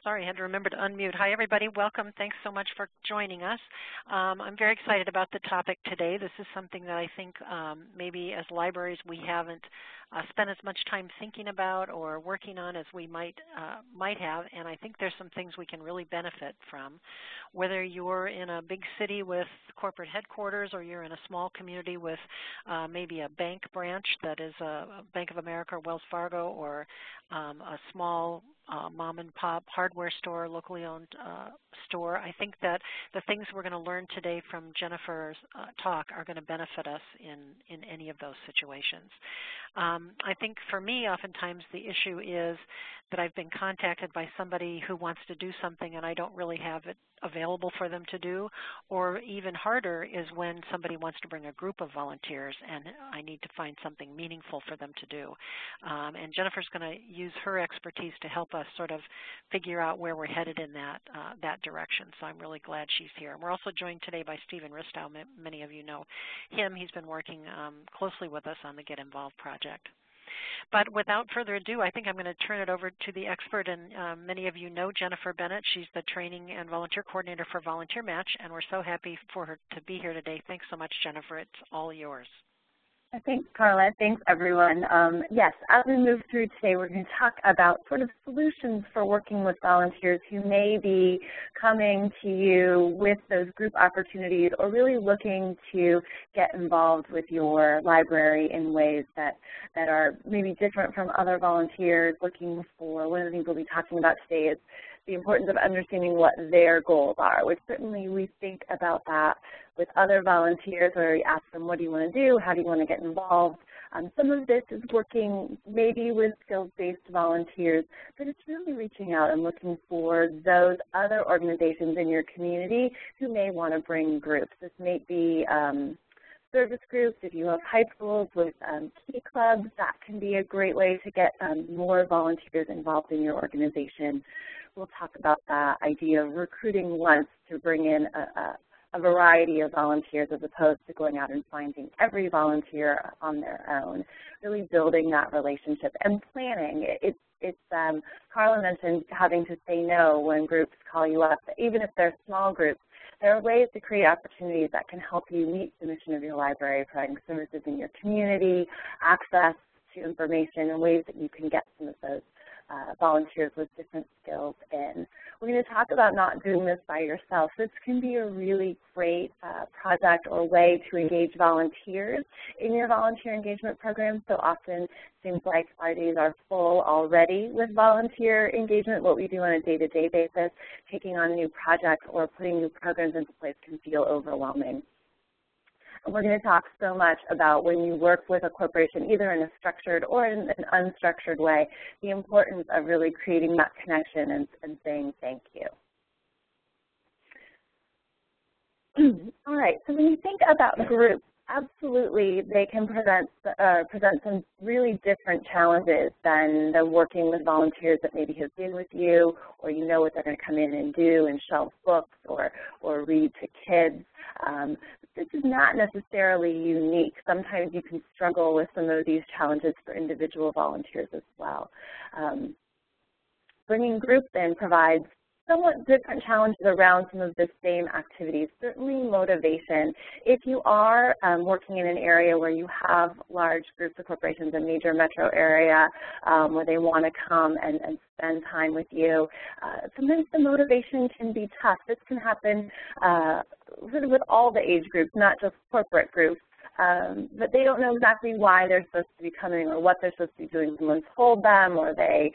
Sorry, I had to remember to unmute. Hi, everybody. Welcome. Thanks so much for joining us. I'm very excited about the topic today. This is something that I think maybe as libraries we haven't spent as much time thinking about or working on as we might have, and I think there's some things we can really benefit from. Whether you're in a big city with corporate headquarters or you're in a small community with maybe a bank branch that is a Bank of America or Wells Fargo, or a small mom and pop hardware store, locally owned store. I think that the things we're going to learn today from Jennifer's talk are going to benefit us in any of those situations. I think for me, oftentimes the issue is that I've been contacted by somebody who wants to do something and I don't really have it available for them to do, or even harder is when somebody wants to bring a group of volunteers and I need to find something meaningful for them to do. And Jennifer's going to use her expertise to help us sort of figure out where we're headed in that direction. So I'm really glad she's here. And we're also joined today by Stephen Ristow. Many of you know him. He's been working closely with us on the Get Involved project. But without further ado, I think I'm going to turn it over to the expert, and many of you know Jennifer Bennett. She's the Training and Volunteer Coordinator for Volunteer Match, and we're so happy for her to be here today. Thanks so much, Jennifer. It's all yours. Thanks, Carla. Thanks, everyone. Yes, as we move through today, we're going to talk about sort of solutions for working with volunteers who may be coming to you with those group opportunities or really looking to get involved with your library in ways that are maybe different from other volunteers looking for. One of the things we'll be talking about today is the importance of understanding what their goals are, which certainly we think about that with other volunteers where we ask them, what do you want to do? How do you want to get involved? Some of this is working maybe with skills-based volunteers, but it's really reaching out and looking for those other organizations in your community who may want to bring groups. This may be service groups. If you have high schools with key clubs, that can be a great way to get more volunteers involved in your organization. We'll talk about the idea of recruiting once to bring in a variety of volunteers as opposed to going out and finding every volunteer on their own, really building that relationship and planning. Carla mentioned having to say no when groups call you up. Even if they're small groups, there are ways to create opportunities that can help you meet the mission of your library, providing services in your community, access to information, and ways that you can get some of those volunteers with different skills in. We're going to talk about not doing this by yourself. This can be a really great project or way to engage volunteers in your volunteer engagement program. So often it seems like our days are full already with volunteer engagement. What we do on a day-to-day basis, taking on new projects or putting new programs into place can feel overwhelming. We're going to talk so much about when you work with a corporation, either in a structured or in an unstructured way, the importance of really creating that connection and saying thank you. All right, so when you think about groups, absolutely they can present some really different challenges than working with volunteers that maybe have been with you, or you know what they're going to come in and do and shelf books or read to kids. This is not necessarily unique. Sometimes you can struggle with some of these challenges for individual volunteers as well. Bringing groups in provides somewhat different challenges around some of the same activities. Certainly motivation. If you are working in an area where you have large groups of corporations, a major metro area where they want to come and spend time with you, sometimes the motivation can be tough. This can happen sort of with all the age groups, not just corporate groups. But they don't know exactly why they're supposed to be coming or what they're supposed to be doing. Someone's told them, or they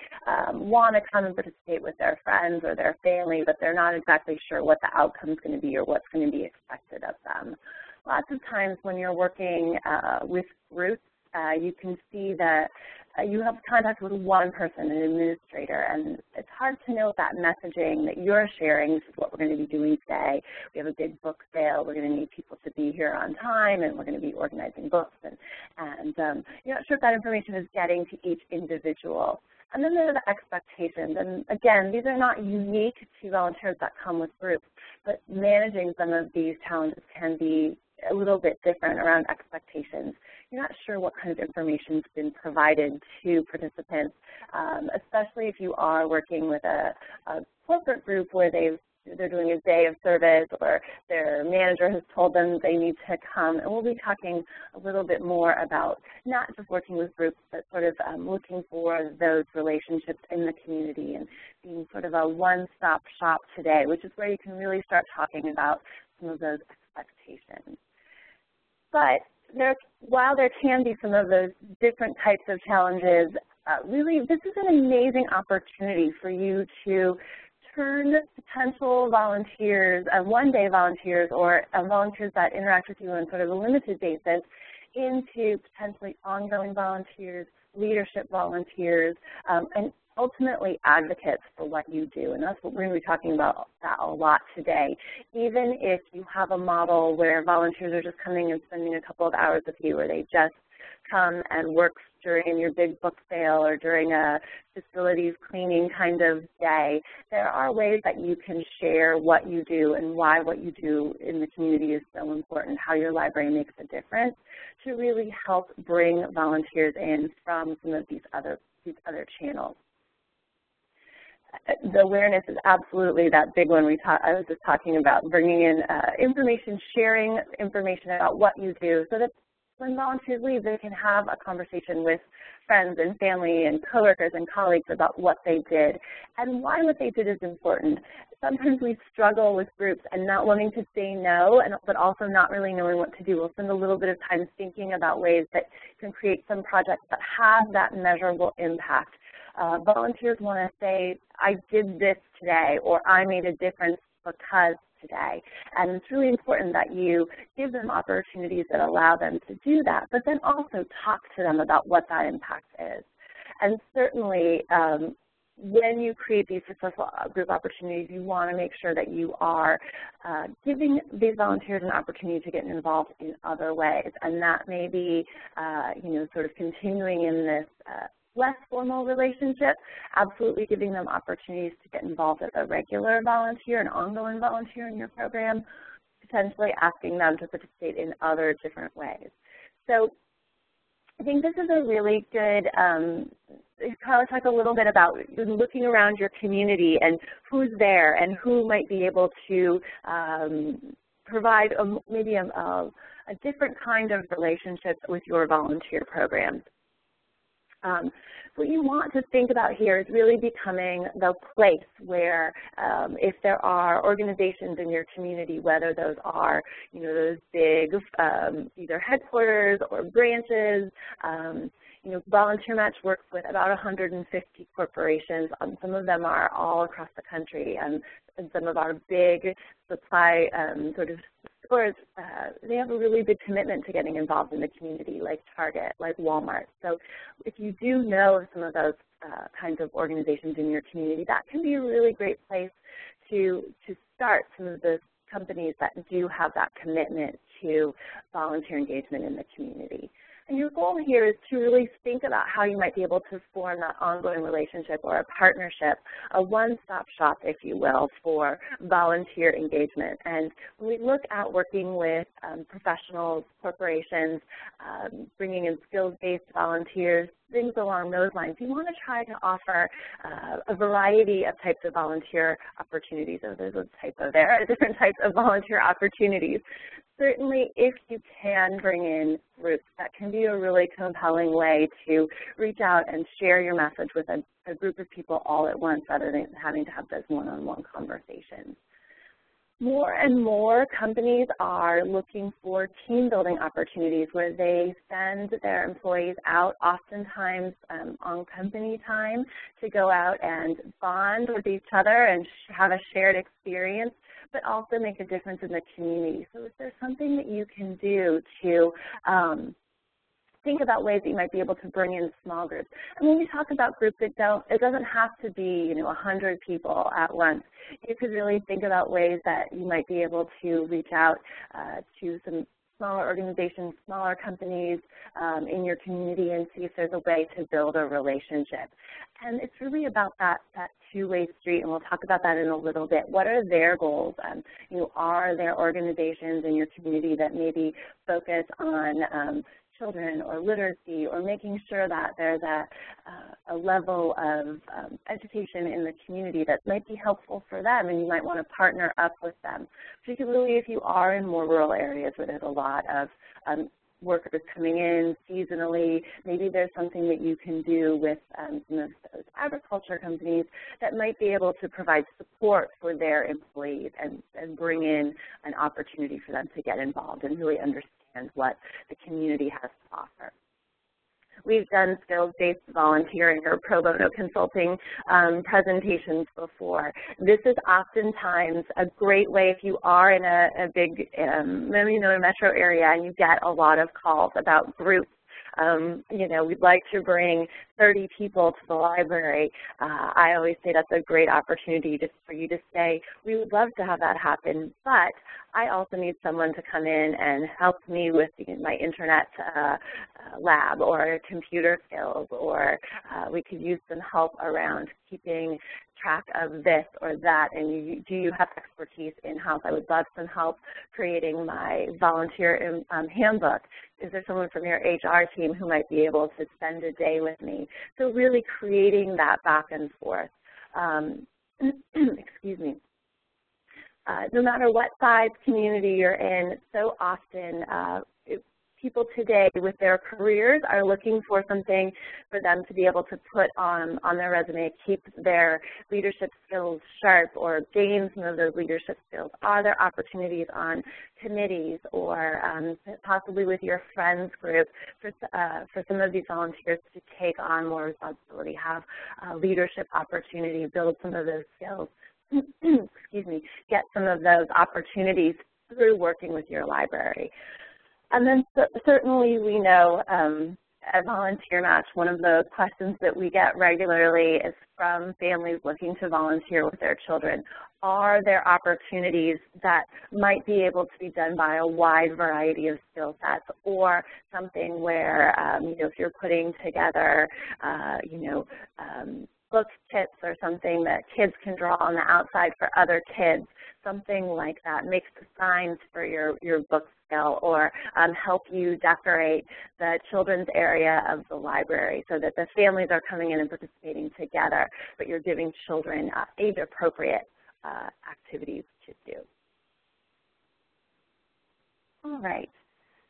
want to come and participate with their friends or their family, but they're not exactly sure what the outcome is going to be or what's going to be expected of them. Lots of times when you're working with groups, you can see that you have contact with one person, an administrator, and it's hard to know that messaging that you're sharing. This is what we're going to be doing today. We have a big book sale. We're going to need people to be here on time, and we're going to be organizing books. And you're not sure if that information is getting to each individual. And then there are the expectations. And again, these are not unique to volunteers that come with groups, but managing some of these challenges can be a little bit different around expectations. you're not sure what kind of information's been provided to participants, especially if you are working with a corporate group where they're doing a day of service or their manager has told them they need to come. And we'll be talking a little bit more about not just working with groups, but sort of looking for those relationships in the community and being sort of a one-stop shop today, which is where you can really start talking about some of those expectations. But while there can be some of those different types of challenges, really this is an amazing opportunity for you to turn potential volunteers, one-day volunteers, or volunteers that interact with you on sort of a limited basis into potentially ongoing volunteers, leadership volunteers, and ultimately advocates for what you do. And that's what we're going to be talking about that a lot today. Even if you have a model where volunteers are just coming and spending a couple of hours with you, or they just come and work during your big book sale or during a facilities cleaning kind of day, there are ways that you can share what you do and why what you do in the community is so important, how your library makes a difference, to really help bring volunteers in from some of these other channels. The awareness is absolutely that big one I was just talking about, bringing in information, sharing information about what you do so that when volunteers leave, they can have a conversation with friends and family and coworkers and colleagues about what they did and why what they did is important. Sometimes we struggle with groups and not wanting to say no, but also not really knowing what to do. We'll spend a little bit of time thinking about ways that can create some projects that have that measurable impact. Volunteers want to say, I did this today, or I made a difference because today. And it's really important that you give them opportunities that allow them to do that, but then also talk to them about what that impact is. And certainly, when you create these successful group opportunities, you want to make sure that you are giving these volunteers an opportunity to get involved in other ways. And that may be, sort of continuing in this less formal relationship, absolutely giving them opportunities to get involved as a regular volunteer, an ongoing volunteer in your program, potentially asking them to participate in other different ways. So I think this is a really good, Carla talked a little bit about looking around your community and who's there and who might be able to provide maybe a different kind of relationship with your volunteer programs. What you want to think about here is really becoming the place where if there are organizations in your community, whether those are, those big either headquarters or branches, Volunteer Match works with about 150 corporations. Some of them are all across the country, and some of our big supply sort of stores, they have a really big commitment to getting involved in the community, like Target, like Walmart. So if you do know some of those kinds of organizations in your community, that can be a really great place to start some of the companies that do have that commitment to volunteer engagement in the community. And your goal here is to really think about how you might be able to form that ongoing relationship or a partnership, a one-stop shop, if you will, for volunteer engagement. And when we look at working with professionals, corporations, bringing in skills-based volunteers, things along those lines, you want to try to offer a variety of types of volunteer opportunities. So there are different types of volunteer opportunities. Certainly, if you can bring in groups, that can be a really compelling way to reach out and share your message with a group of people all at once rather than having to have those one-on-one conversations. More and more companies are looking for team building opportunities where they send their employees out oftentimes on company time to go out and bond with each other and have a shared experience, but also make a difference in the community. So if there's something that you can do to think about ways that you might be able to bring in small groups. And when we talk about groups, it doesn't have to be 100 people at once. You could really think about ways that you might be able to reach out to some smaller organizations, smaller companies in your community and see if there's a way to build a relationship. And it's really about that two-way street, and we'll talk about that in a little bit. What are their goals? Are there organizations in your community that maybe focus on children or literacy, or making sure that there's a level of education in the community that might be helpful for them, and you might want to partner up with them, particularly if you are in more rural areas where there's a lot of workers coming in seasonally. Maybe there's something that you can do with some of those agriculture companies that might be able to provide support for their employees and bring in an opportunity for them to get involved and really understand what the community has to offer. We've done skills-based volunteering or pro bono consulting presentations before. This is oftentimes a great way if you are in a big, maybe a metro area and you get a lot of calls about groups. We'd like to bring 30 people to the library. I always say that's a great opportunity just for you to say, we would love to have that happen, but I also need someone to come in and help me with my internet lab or computer skills, or we could use some help around keeping track of this or that, and do you have expertise in-house? I would love some help creating my volunteer handbook. Is there someone from your HR team who might be able to spend a day with me? So really creating that back and forth. Excuse me. No matter what size community you're in, so often people today with their careers are looking for something for them to be able to put on their resume, keep their leadership skills sharp or gain some of those leadership skills. Are there opportunities on committees or possibly with your friends group for some of these volunteers to take on more responsibility, have leadership opportunity, build some of those skills, excuse me, get some of those opportunities through working with your library. And then certainly we know at Volunteer Match, one of the questions that we get regularly is from families looking to volunteer with their children. Are there opportunities that might be able to be done by a wide variety of skill sets, or something where, if you're putting together, book kits or something that kids can draw on the outside for other kids, something like that, make the signs for your book skill, or help you decorate the children's area of the library so that the families are coming in and participating together, but you're giving children age-appropriate activities to do. All right.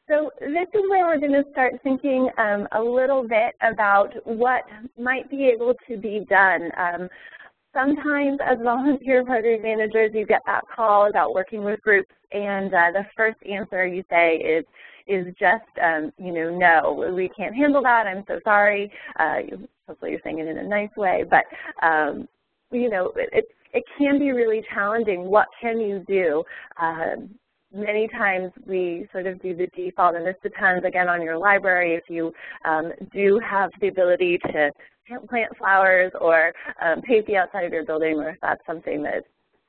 So this is where we're going to start thinking a little bit about what might be able to be done. Sometimes as volunteer program managers, you get that call about working with groups, and the first answer you say is just, no, we can't handle that, I'm so sorry. Hopefully you're saying it in a nice way, but it can be really challenging. What can you do? Many times we sort of do the default, and this depends again on your library. If you do have the ability to plant flowers or paint the outside of your building, or if that's something that's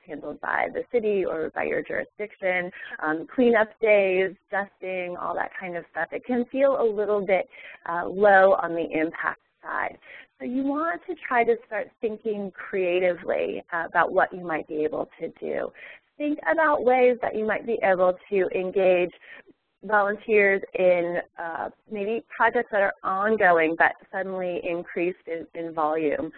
handled by the city or by your jurisdiction, cleanup days, dusting, all that kind of stuff, it can feel a little bit low on the impact side. So you want to try to start thinking creatively about what you might be able to do. Think about ways that you might be able to engage volunteers in maybe projects that are ongoing but suddenly increased in volume.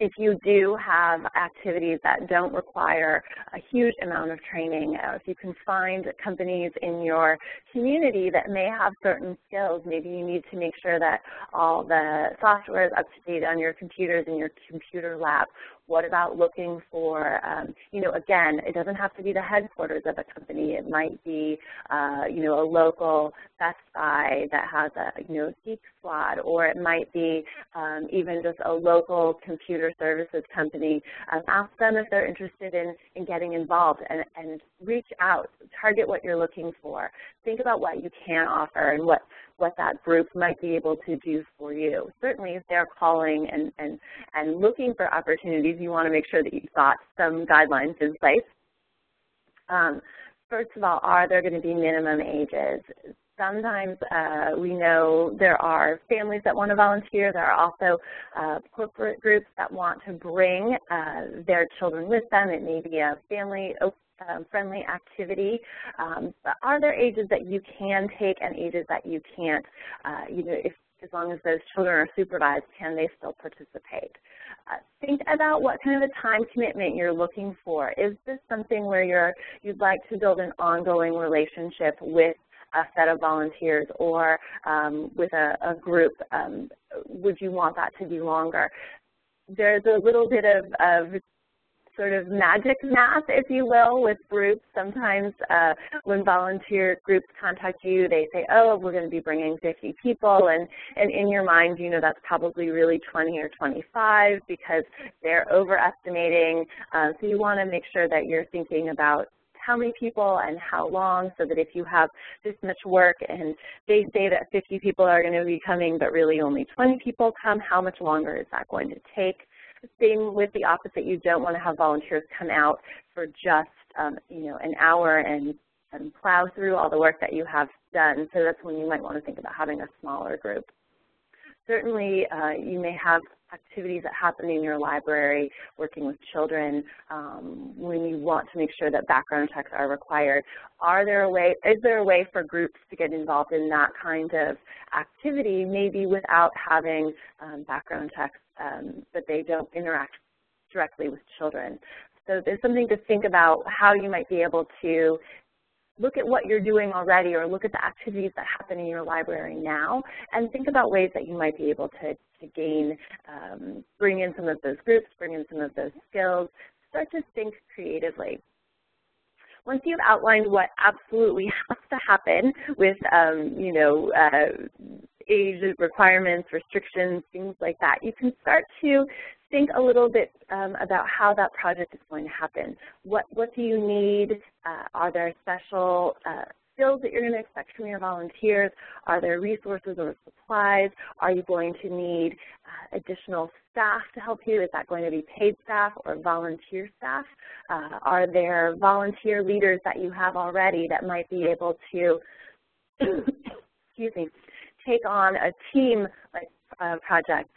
If you do have activities that don't require a huge amount of training, if you can find companies in your community that may have certain skills, maybe you need to make sure that all the software is up to date on your computers in your computer lab. What about looking for, again, it doesn't have to be the headquarters of a company. It might be, a local Best Buy that has a, Geek Squad, or it might be even just a local computer services company. Ask them if they're interested in getting involved and reach out, target what you're looking for. Think about what you can offer and what that group might be able to do for you. Certainly if they're calling and looking for opportunities, you want to make sure that you've got some guidelines in place. First of all, are there going to be minimum ages? Sometimes we know there are families that want to volunteer. There are also corporate groups that want to bring their children with them. It may be a family friendly activity. But are there ages that you can take and ages that you can't? You know, as long as those children are supervised, can they still participate? Think about what kind of a time commitment you're looking for. Is this something where you'd like to build an ongoing relationship with a set of volunteers or with a group? Would you want that to be longer? There's a little bit of sort of magic math, if you will, with groups. Sometimes when volunteer groups contact you, they say, oh, we're going to be bringing 50 people, and in your mind, you know that's probably really 20 or 25 because they're overestimating. So you want to make sure that you're thinking about how many people and how long, so that if you have this much work and they say that 50 people are going to be coming but really only 20 people come, how much longer is that going to take? Same with the opposite. You don't want to have volunteers come out for just you know, an hour and plow through all the work that you have done. So that's when you might want to think about having a smaller group. Certainly, you may have activities that happen in your library working with children when you want to make sure that background checks are required. Is there a way for groups to get involved in that kind of activity, maybe without having background checks, but they don't interact directly with children? So there's something to think about how you might be able to look at what you're doing already or look at the activities that happen in your library now and think about ways that you might be able to gain, bring in some of those groups, bring in some of those skills, start to think creatively. Once you've outlined what absolutely has to happen with, you know, age requirements, restrictions, things like that, you can start to think a little bit about how that project is going to happen. What do you need? Are there special skills that you're going to expect from your volunteers? Are there resources or supplies? Are you going to need additional staff to help you? Is that going to be paid staff or volunteer staff? Are there volunteer leaders that you have already that might be able to, excuse me, take on a team like project?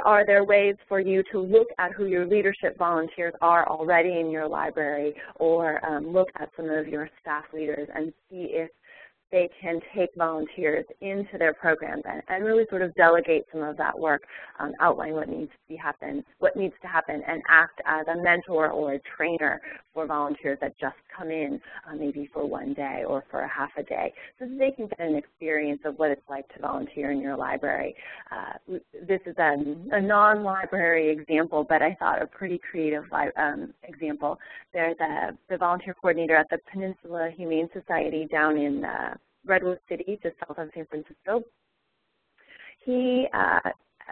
Are there ways for you to look at who your leadership volunteers are already in your library, or look at some of your staff leaders and see if they can take volunteers into their programs and really sort of delegate some of that work, outline what needs to happen, and act as a mentor or a trainer for volunteers that just come in maybe for one day or for a half a day, so that they can get an experience of what it's like to volunteer in your library. This is a non-library example, but I thought a pretty creative example. There's the volunteer coordinator at the Peninsula Humane Society down in Redwood City, just south of San Francisco. He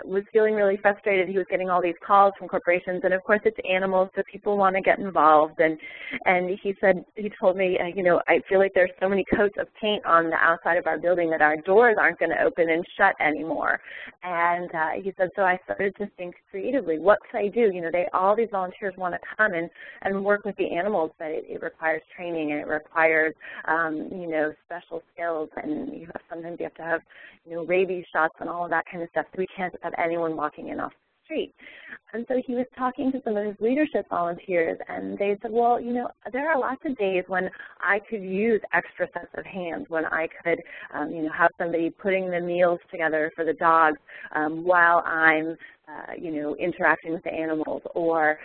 was feeling really frustrated. He was getting all these calls from corporations, and of course it's animals, so people want to get involved. And he said, he told me, you know, I feel like there's so many coats of paint on the outside of our building that our doors aren't going to open and shut anymore. And he said, so I started to think creatively, what could I do? You know, all these volunteers want to come and work with the animals, but it requires training, and it requires, you know, special skills, and sometimes you have to have, you know, rabies shots and all of that kind of stuff. So we can't have anyone walking in off the street. And so he was talking to some of his leadership volunteers, and they said, well, you know, there are lots of days when I could use extra sets of hands, when I could, you know, have somebody putting the meals together for the dogs while I'm, you know, interacting with the animals, or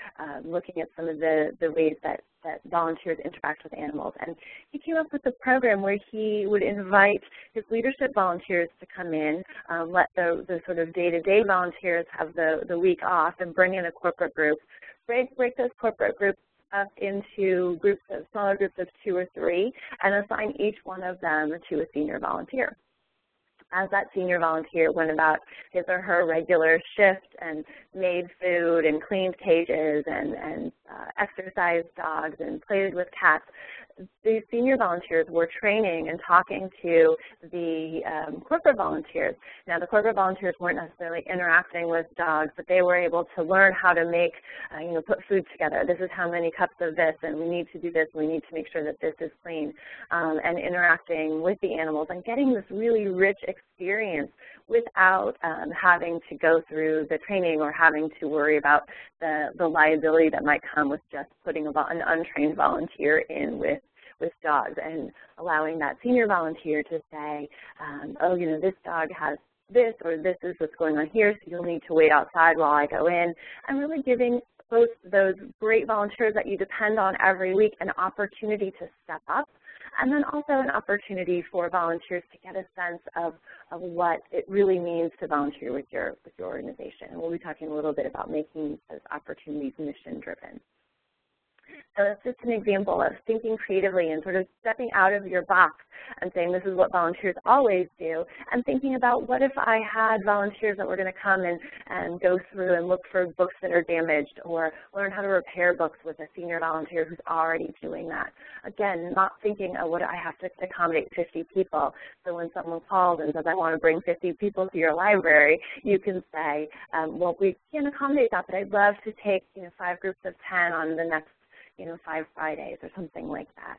looking at some of the ways that volunteers interact with animals. And he came up with a program where he would invite his leadership volunteers to come in, let the sort of day-to-day volunteers have the week off, and bring in a corporate group, break those corporate groups up into smaller groups of 2 or 3, and assign each one of them to a senior volunteer. As that senior volunteer went about his or her regular shift and made food and cleaned cages and exercised dogs and played with cats, these senior volunteers were training and talking to the corporate volunteers. Now, the corporate volunteers weren't necessarily interacting with dogs, but they were able to learn how to make, you know, put food together. This is how many cups of this, and we need to do this, and we need to make sure that this is clean, and interacting with the animals and getting this really rich experience experience without having to go through the training or having to worry about the liability that might come with just putting an untrained volunteer in with dogs, and allowing that senior volunteer to say, oh, you know, this dog has this, or this is what's going on here, so you'll need to wait outside while I go in, and really giving both those great volunteers that you depend on every week an opportunity to step up, and then also an opportunity for volunteers to get a sense of what it really means to volunteer with your organization. And we'll be talking a little bit about making those opportunities mission-driven. So it's just an example of thinking creatively and sort of stepping out of your box and saying this is what volunteers always do, and thinking about what if I had volunteers that were going to come and go through and look for books that are damaged, or learn how to repair books with a senior volunteer who's already doing that. Again, not thinking, oh, what I have to accommodate 50 people. So when someone calls and says, I want to bring 50 people to your library, you can say, well, we can't accommodate that, but I'd love to take 5 groups of 10 on the next 5 Fridays or something like that.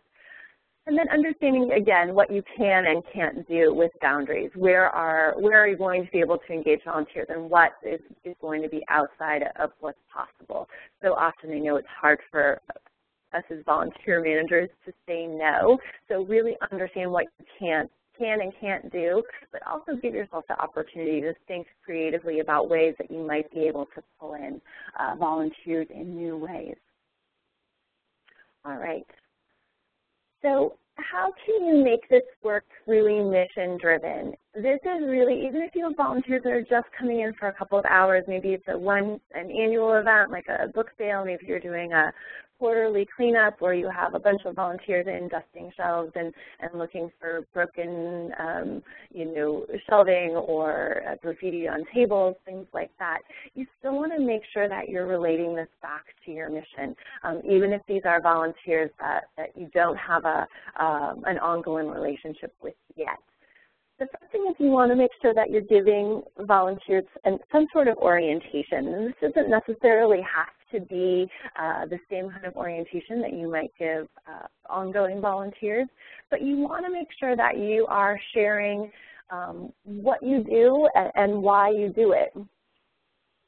And then understanding, again, what you can and can't do with boundaries. Where are you going to be able to engage volunteers, and what is going to be outside of what's possible? So often I know it's hard for us as volunteer managers to say no. So really understand what you can and can't do, but also give yourself the opportunity to think creatively about ways that you might be able to pull in volunteers in new ways. All right. So how can you make this work really mission-driven? This is really, even if you have volunteers that are just coming in for a couple of hours, maybe it's an annual event like a book sale, maybe you're doing a quarterly cleanup where you have a bunch of volunteers in dusting shelves and looking for broken, shelving or graffiti on tables, things like that. You still want to make sure that you're relating this back to your mission, even if these are volunteers that you don't have an ongoing relationship with yet. The first thing is you want to make sure that you're giving volunteers some sort of orientation. And this doesn't necessarily have to be the same kind of orientation that you might give ongoing volunteers, but you want to make sure that you are sharing what you do and why you do it.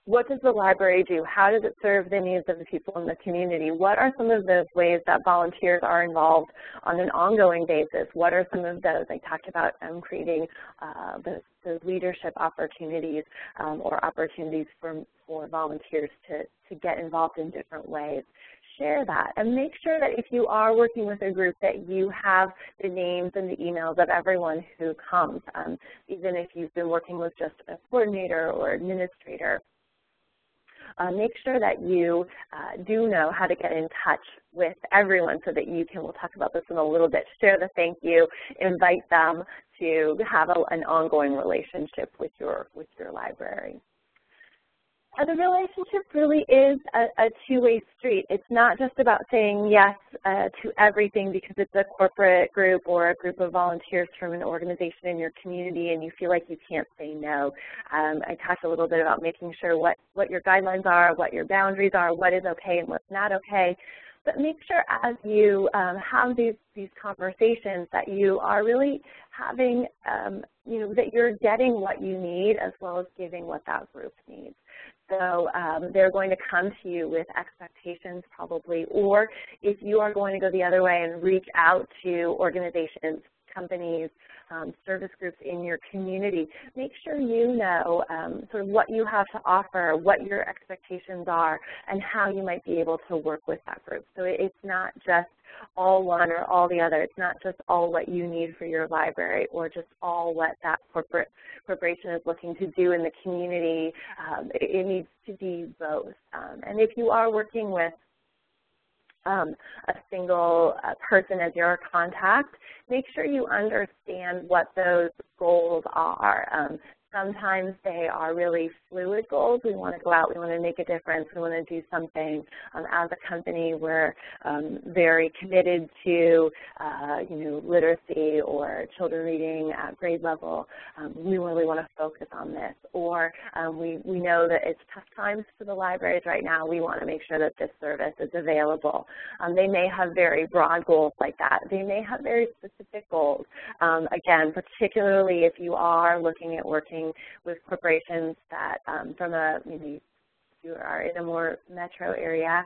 What does the library do? How does it serve the needs of the people in the community? What are some of those ways that volunteers are involved on an ongoing basis? What are some of those? I talked about creating those leadership opportunities or opportunities for volunteers to get involved in different ways. Share that and make sure that if you are working with a group that you have the names and the emails of everyone who comes, even if you've been working with just a coordinator or administrator. Make sure that you do know how to get in touch with everyone so that you can, we'll talk about this in a little bit, share the thank you, invite them to have an ongoing relationship with your library. The relationship really is a two-way street. It's not just about saying yes to everything because it's a corporate group or a group of volunteers from an organization in your community and you feel like you can't say no. I talked a little bit about making sure what your guidelines are, what your boundaries are, what is okay and what's not okay. But make sure as you have these conversations that you are really having, that you're getting what you need as well as giving what that group needs. So they're going to come to you with expectations probably, or if you are going to go the other way and reach out to organizations, companies, service groups in your community, make sure you know sort of what you have to offer, what your expectations are, and how you might be able to work with that group. So it's not just all one or all the other. It's not just all what you need for your library or just all what that corporation is looking to do in the community. It needs to be both. And if you are working with a single person as your contact, make sure you understand what those goals are. Sometimes they are really fluid goals. We want to go out, we want to make a difference, we want to do something. As a company, we're very committed to literacy or children reading at grade level. We really want to focus on this. Or we know that it's tough times for the libraries right now. We want to make sure that this service is available. They may have very broad goals like that. They may have very specific goals. Again, particularly if you are looking at working with corporations that you are in a more metro area,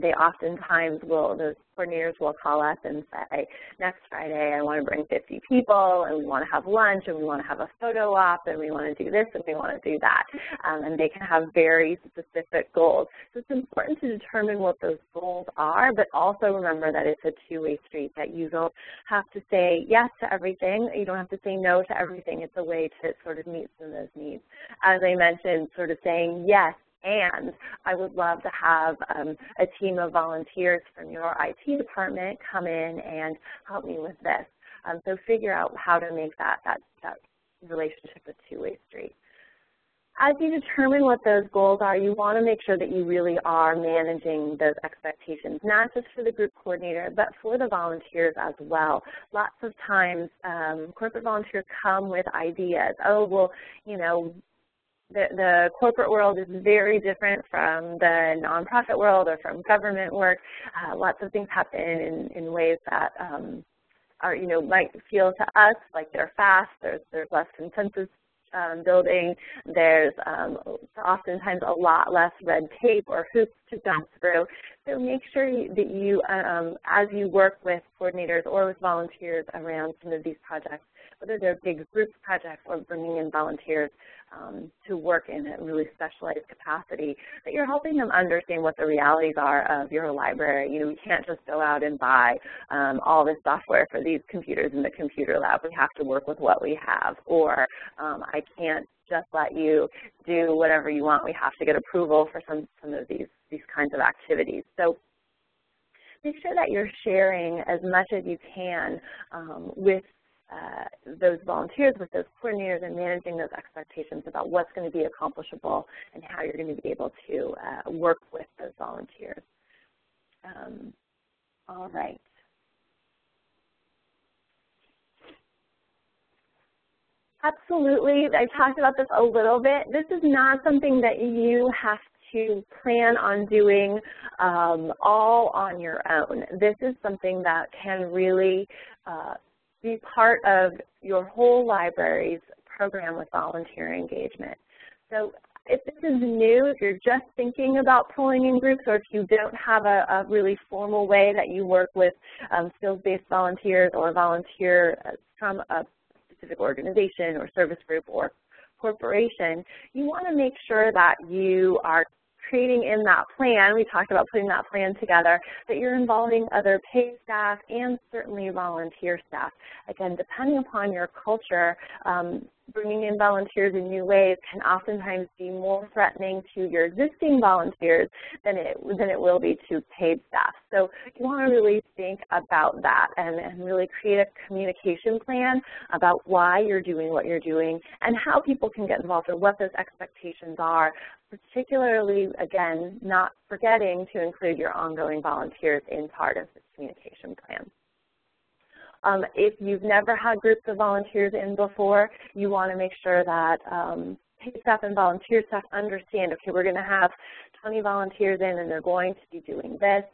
they oftentimes those coordinators will call us and say, next Friday I want to bring 50 people, and we want to have lunch, and we want to have a photo op, and we want to do this, and we want to do that. And they can have very specific goals. So it's important to determine what those goals are, but also remember that it's a two-way street, that you don't have to say yes to everything. You don't have to say no to everything. It's a way to sort of meet some of those needs. As I mentioned, sort of saying yes, and I would love to have a team of volunteers from your IT department come in and help me with this. So figure out how to make that relationship a two-way street. As you determine what those goals are, you want to make sure that you really are managing those expectations, not just for the group coordinator, but for the volunteers as well. Lots of times, corporate volunteers come with ideas. Oh, well, the corporate world is very different from the nonprofit world or from government work. Lots of things happen in ways that might feel to us like they're fast. There's less consensus building. There's oftentimes a lot less red tape or hoops to jump through. So make sure that you, as you work with coordinators or with volunteers around some of these projects, whether they're big group projects or bringing in volunteers to work in a really specialized capacity, that you're helping them understand what the realities are of your library. We can't just go out and buy all this software for these computers in the computer lab. We have to work with what we have. Or I can't just let you do whatever you want. We have to get approval for some of these kinds of activities. So make sure that you're sharing as much as you can with those volunteers, with those coordinators, and managing those expectations about what's going to be accomplishable and how you're going to be able to work with those volunteers. All right. Absolutely. I talked about this a little bit. This is not something that you have to plan on doing all on your own. This is something that can really be part of your whole library's program with volunteer engagement. So if this is new, if you're just thinking about pulling in groups, or if you don't have a really formal way that you work with skills-based volunteers or volunteer from a specific organization or service group or corporation, you want to make sure that you are creating in that plan, we talked about putting that plan together, that you're involving other paid staff and certainly volunteer staff. Again, depending upon your culture, bringing in volunteers in new ways can oftentimes be more threatening to your existing volunteers than it will be to paid staff. So you want to really think about that and really create a communication plan about why you're doing what you're doing and how people can get involved or what those expectations are, particularly, again, not forgetting to include your ongoing volunteers in part of this communication plan. If you've never had groups of volunteers in before, you want to make sure that paid staff and volunteer staff understand, okay, we're going to have 20 volunteers in and they're going to be doing this.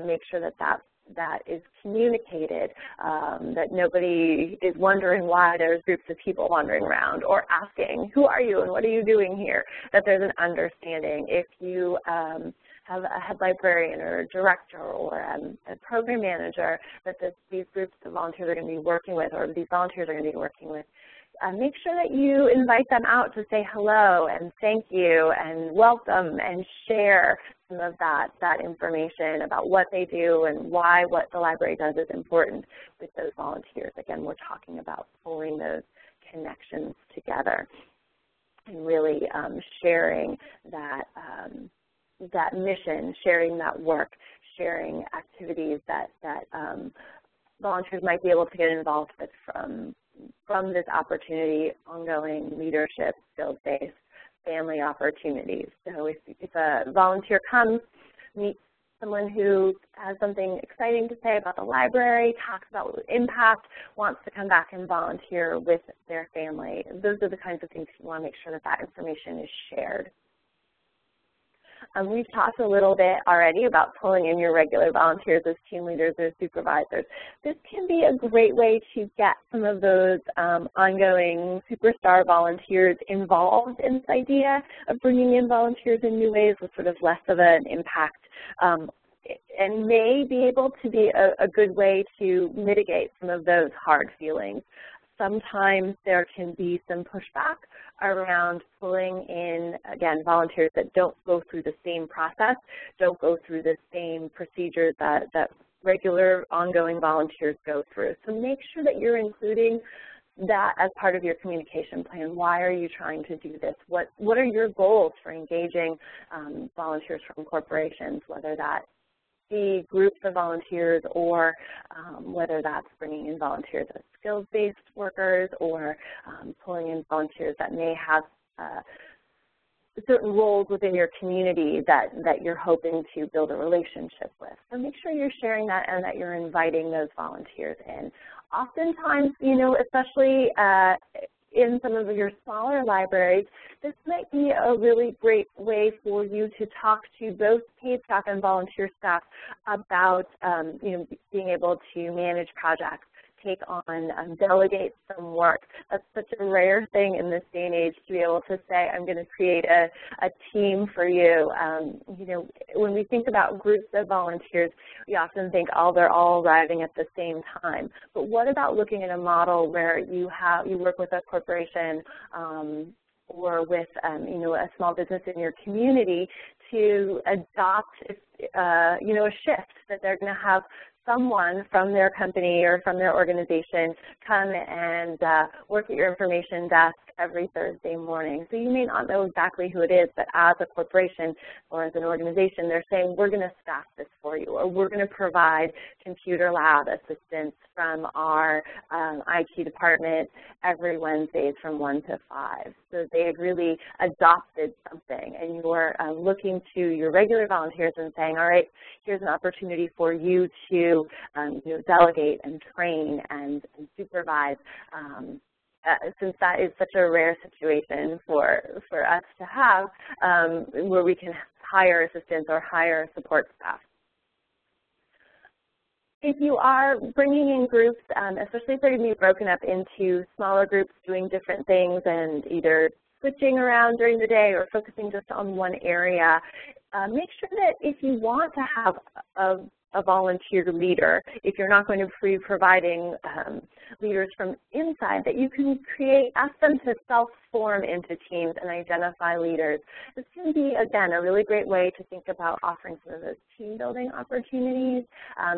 Make sure that is communicated, that nobody is wondering why there's groups of people wandering around or asking, who are you and what are you doing here, that there's an understanding. If you have a head librarian or a director or a program manager that these groups of volunteers are going to be working with, or these volunteers are going to be working with, make sure that you invite them out to say hello and thank you and welcome and share some of that information about what they do and why what the library does is important with those volunteers. Again, we're talking about pulling those connections together and really sharing that mission, sharing that work, sharing activities that volunteers might be able to get involved with from from this opportunity, ongoing leadership, skills-based family opportunities. So if a volunteer comes, meets someone who has something exciting to say about the library, talks about impact, wants to come back and volunteer with their family, those are the kinds of things you want to make sure that that information is shared. We've talked a little bit already about pulling in your regular volunteers as team leaders or supervisors. This can be a great way to get some of those ongoing superstar volunteers involved in this idea of bringing in volunteers in new ways with sort of less of an impact, and may be able to be a good way to mitigate some of those hard feelings. Sometimes there can be some pushback around pulling in, again, volunteers that don't go through the same process, don't go through the same procedures that regular ongoing volunteers go through. So make sure that you're including that as part of your communication plan. Why are you trying to do this? What are your goals for engaging volunteers from corporations, whether that be groups of volunteers or whether that's bringing in volunteers as skills-based workers or pulling in volunteers that may have certain roles within your community that you're hoping to build a relationship with. So make sure you're sharing that and that you're inviting those volunteers in. Oftentimes, you know, especially in some of your smaller libraries, this might be a really great way for you to talk to both paid staff and volunteer staff about you know, being able to manage projects, take on, delegate some work. That's such a rare thing in this day and age to be able to say, I'm going to create a team for you. You know, when we think about groups of volunteers, we often think, oh, they're all arriving at the same time. But what about looking at a model where you work with a corporation or with you know, a small business in your community to adopt you know, a shift that they're going to have someone from their company or from their organization come and work at your information desk every Thursday morning. So you may not know exactly who it is, but as a corporation or as an organization, they're saying, we're going to staff this for you, or we're going to provide computer lab assistance from our IT department every Wednesdays from 1 to 5. So they had really adopted something, and you're looking to your regular volunteers and saying, all right, here's an opportunity for you to you know, delegate and train and supervise. Since that is such a rare situation for us to have, where we can hire assistants or hire support staff. If you are bringing in groups, especially if they're going to be broken up into smaller groups doing different things and either switching around during the day or focusing just on one area, make sure that if you want to have a volunteer leader, if you're not going to be providing leaders from inside, that you can ask them to self-form into teams and identify leaders. This can be, again, a really great way to think about offering some of those team building opportunities.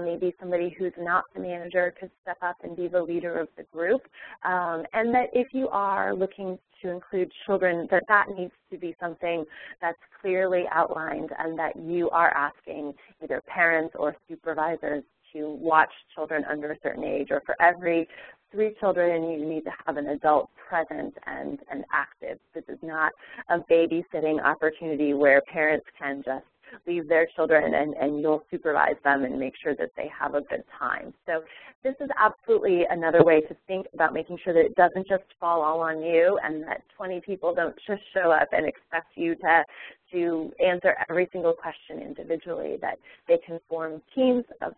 Maybe somebody who's not the manager could step up and be the leader of the group. And that if you are looking to include children, that needs to be something that's clearly outlined and that you are asking either parents or supervisors to watch children under a certain age, or for every 3 children you need to have an adult present and active. This is not a babysitting opportunity where parents can just leave their children and you'll supervise them and make sure that they have a good time. So this is absolutely another way to think about making sure that it doesn't just fall all on you and that 20 people don't just show up and expect you to answer every single question individually, that they can form teams of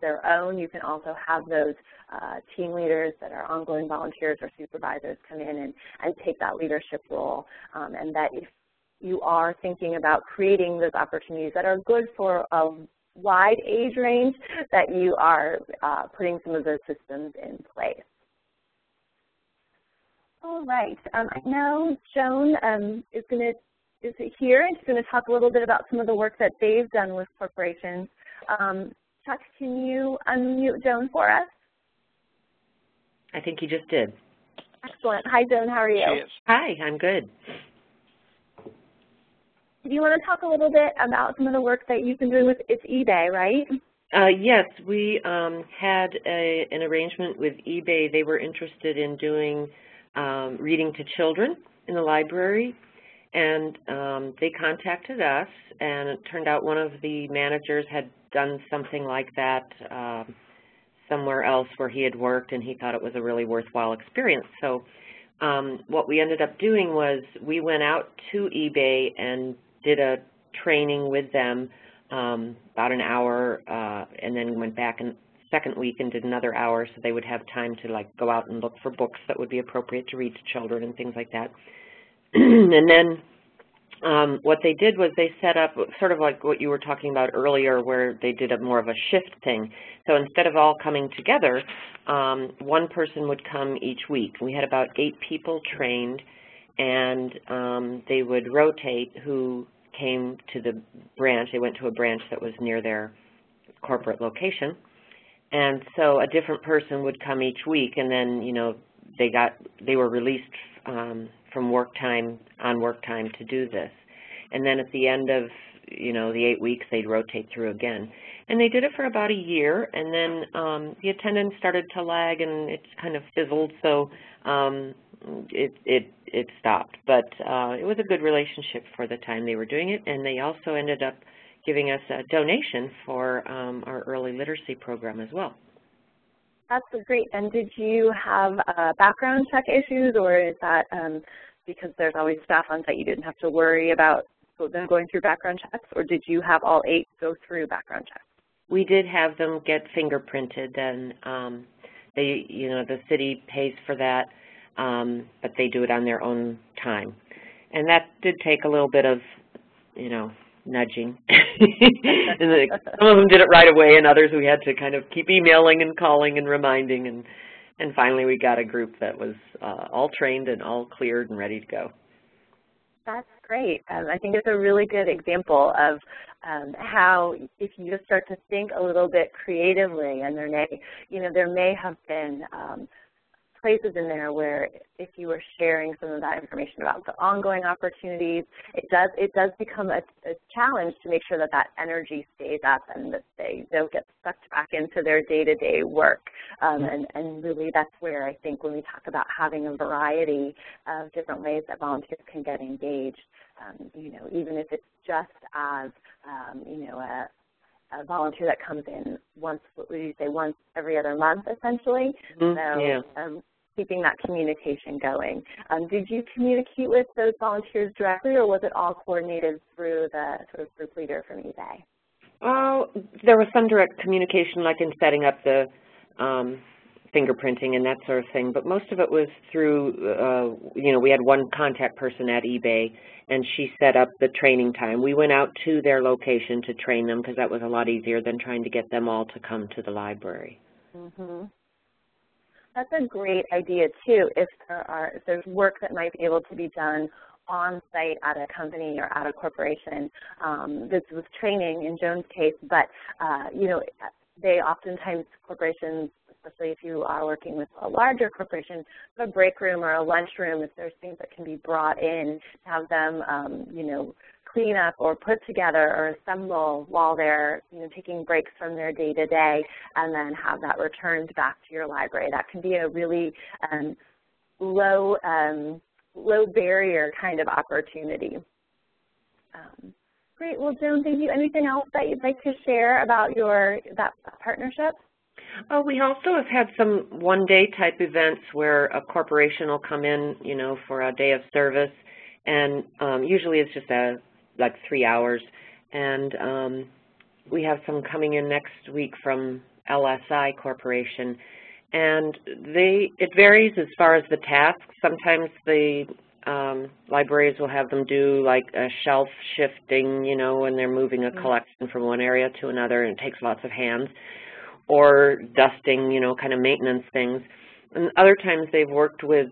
their own. You can also have those team leaders that are ongoing volunteers or supervisors come in and take that leadership role, and that if you are thinking about creating those opportunities that are good for a wide age range, that you are putting some of those systems in place. All right. I know Joan is here, and she's going to talk a little bit about some of the work that they've done with corporations. Chuck, can you unmute Joan for us? I think you just did. Excellent. Hi, Joan. How are you? She is. Hi, I'm good. Do you want to talk a little bit about some of the work that you've been doing with It's eBay, right? Yes, we had an arrangement with eBay. They were interested in doing reading to children in the library, and they contacted us, and it turned out one of the managers had done something like that somewhere else where he had worked, and he thought it was a really worthwhile experience. So what we ended up doing was we went out to eBay and did a training with them about an hour, and then went back in second week and did another hour, so they would have time to like go out and look for books that would be appropriate to read to children and things like that. And then what they did was they set up sort of like what you were talking about earlier, where they did a more of a shift thing. So instead of all coming together, one person would come each week. We had about 8 people trained, and they would rotate who came to the branch. They went to a branch that was near their corporate location, and so a different person would come each week, and then, you know, they were released from work time to do this. And then at the end of, you know, the 8 weeks, they'd rotate through again. And they did it for about a year, and then the attendance started to lag, and it kind of fizzled, so it stopped. But it was a good relationship for the time they were doing it, and they also ended up giving us a donation for our early literacy program as well. That's great. And did you have background check issues, or is that because there's always staff on site, you didn't have to worry about them going through background checks, or did you have all 8 go through background checks? We did have them get fingerprinted, and they, you know, the city pays for that, but they do it on their own time. And that did take a little bit of, you know, nudging. And some of them did it right away, and others we had to kind of keep emailing and calling and reminding, and finally we got a group that was all trained and all cleared and ready to go. That's great. I think it's a really good example of how if you just start to think a little bit creatively, and there may have been places in there where if you were sharing some of that information about the ongoing opportunities, it does become a challenge to make sure that that energy stays up and that they don't get sucked back into their day-to-day work. And really that's where I think when we talk about having a variety of different ways that volunteers can get engaged, you know, even if it's just as, you know, a volunteer that comes in once every other month, essentially. So yeah. Keeping that communication going. Did you communicate with those volunteers directly, or was it all coordinated through the sort of group leader from eBay? Oh, there was some direct communication, like in setting up the fingerprinting and that sort of thing, but most of it was through, you know, we had one contact person at eBay, and she set up the training time. We went out to their location to train them because that was a lot easier than trying to get them all to come to the library. Mm-hmm. That's a great idea, too, if there's work that might be able to be done on-site at a company or at a corporation. This was training in Joan's case, but, you know, they oftentimes, corporations, especially if you are working with a larger corporation, a break room or a lunch room, if there's things that can be brought in to have them, you know, clean up or put together or assemble while they're, you know, taking breaks from their day-to-day, and then have that returned back to your library. That can be a really low barrier kind of opportunity. Great. Well, Joan, thank you. Anything else that you'd like to share about that partnership? Oh, we also have had some one-day type events where a corporation will come in, you know, for a day of service, and usually it's just like 3 hours, and we have some coming in next week from LSI Corporation, and it varies as far as the tasks. Sometimes the libraries will have them do like a shelf shifting, you know, when they're moving a collection from one area to another, and it takes lots of hands, or dusting, you know, kind of maintenance things. And other times they've worked with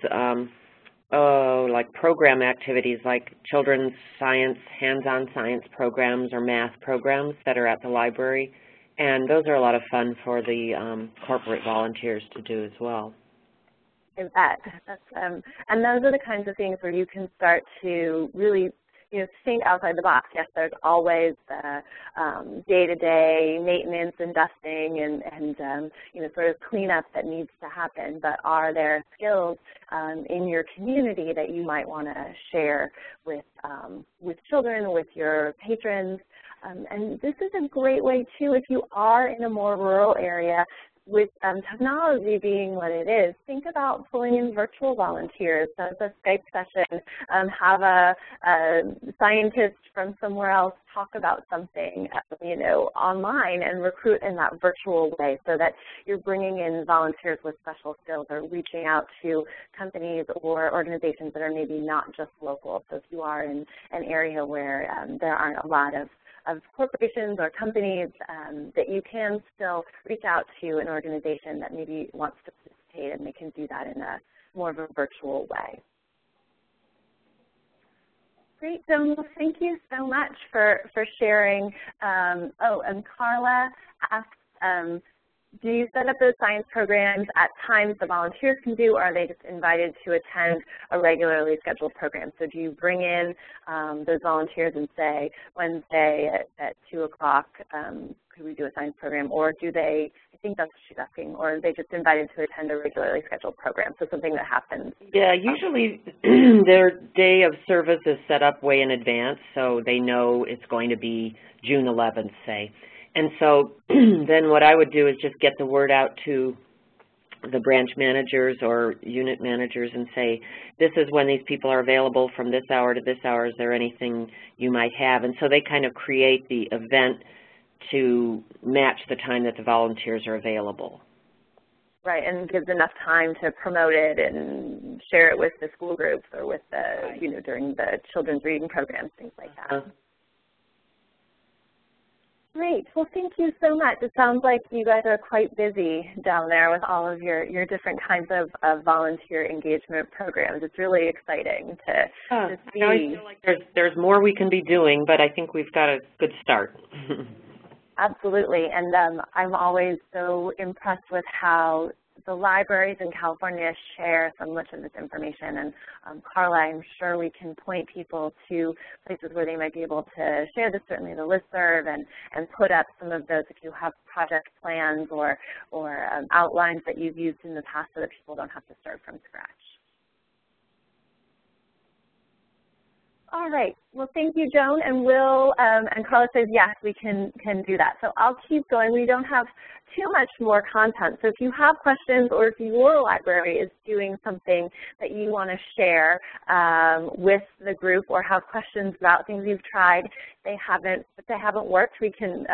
like program activities like children's science, hands-on science programs or math programs that are at the library. And those are a lot of fun for the corporate volunteers to do as well. I bet. And those are the kinds of things where you can start to really, think outside the box. Yes, there's always the day-to-day maintenance and dusting and sort of cleanup that needs to happen, but are there skills in your community that you might want to share with children, with your patrons? And this is a great way, too, if you are in a more rural area, with technology being what it is, think about pulling in virtual volunteers. So it's a Skype session, have a scientist from somewhere else talk about something, online and recruit in that virtual way so that you're bringing in volunteers with special skills or reaching out to companies or organizations that are maybe not just local. So if you are in an area where there aren't a lot of corporations or companies, that you can still reach out to an organization that maybe wants to participate, and they can do that in a more of a virtual way. Great, Joan. Well, thank you so much for sharing. And Carla asked, do you set up those science programs at times the volunteers can do, or are they just invited to attend a regularly scheduled program? So do you bring in those volunteers and say, Wednesday at 2 o'clock, could we do a science program? Or do they, I think that's what she's asking, or are they just invited to attend a regularly scheduled program, so something that happens? Yeah, usually their day of service is set up way in advance, so they know it's going to be June 11th, say. And so then what I would do is just get the word out to the branch managers or unit managers and say, this is when these people are available from this hour to this hour. Is there anything you might have? And so they kind of create the event to match the time that the volunteers are available. Right, and gives enough time to promote it and share it with the school groups or with the, during the children's reading programs, things like that. Great. Well, thank you so much. It sounds like you guys are quite busy down there with all of your different kinds of volunteer engagement programs. It's really exciting to see. I feel like there's more we can be doing, but I think we've got a good start. Absolutely. And I'm always so impressed with how the libraries in California share so much of this information. And Carla, I'm sure we can point people to places where they might be able to share this, certainly the listserv, and put up some of those if you have project plans or outlines that you've used in the past so that people don't have to start from scratch. All right. Well, thank you, Joan, and and Carla says yes, we can do that. So I'll keep going. We don't have too much more content. So if you have questions, or if your library is doing something that you want to share with the group, or have questions about things you've tried, they haven't worked, we can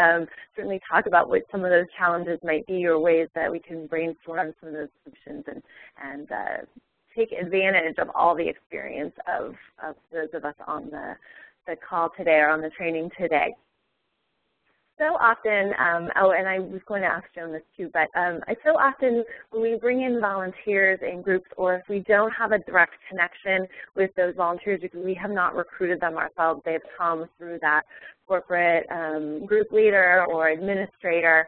certainly talk about what some of those challenges might be, or ways that we can brainstorm some of those solutions and take advantage of all the experience of those of us on the call today or on the training today. So often, and I was going to ask Joan this too, but so often when we bring in volunteers in groups, or if we don't have a direct connection with those volunteers because we have not recruited them ourselves, they've come through that corporate group leader or administrator,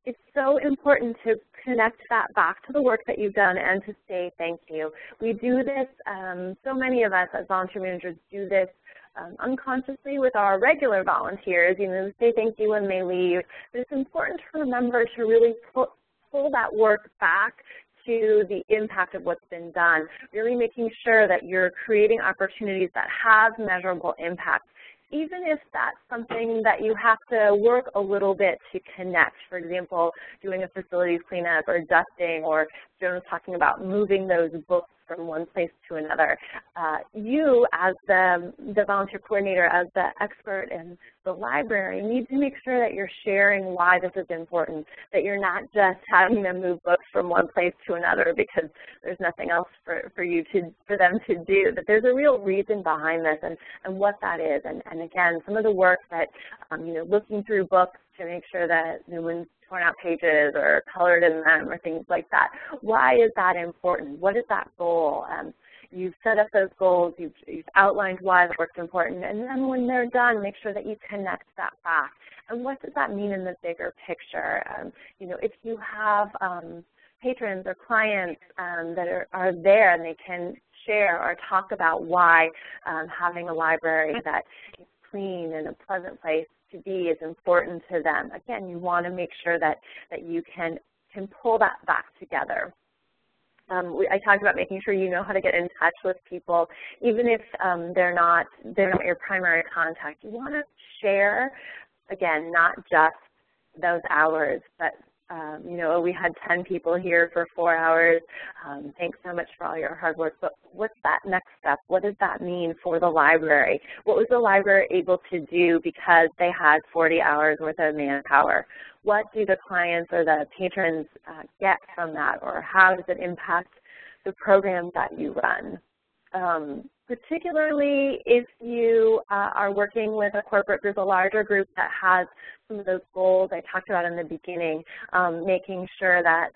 it's so important to connect that back to the work that you've done and to say thank you. We do this, so many of us as volunteer managers do this unconsciously with our regular volunteers, say thank you when they leave. But it's important to remember to really pull that work back to the impact of what's been done, really making sure that you're creating opportunities that have measurable impact, even if that's something that you have to work a little bit to connect. For example, doing a facilities cleanup or dusting, or Joan was talking about moving those books from one place to another. You, as the volunteer coordinator, as the expert in the library, need to make sure that you're sharing why this is important, that you're not just having them move books from one place to another because there's nothing else for them to do, that there's a real reason behind this and what that is. And again, some of the work that, looking through books to make sure that no one's torn out pages or colored in them or things like that. Why is that important? What is that goal? You've set up those goals, you've outlined why the work's important, and then when they're done, make sure that you connect that back. And what does that mean in the bigger picture? If you have patrons or clients that are there and they can share or talk about why having a library that is clean and a pleasant place to be is important to them. Again, you want to make sure that you can pull that back together. I talked about making sure you know how to get in touch with people, even if they're not your primary contact. You want to share, again, not just those hours, but you know, we had 10 people here for 4 hours. Thanks so much for all your hard work. But what's that next step? What does that mean for the library? What was the library able to do because they had 40 hours worth of manpower? What do the clients or the patrons get from that, or how does it impact the programs that you run? Particularly if you are working with a corporate group, a larger group that has some of those goals I talked about in the beginning, making sure that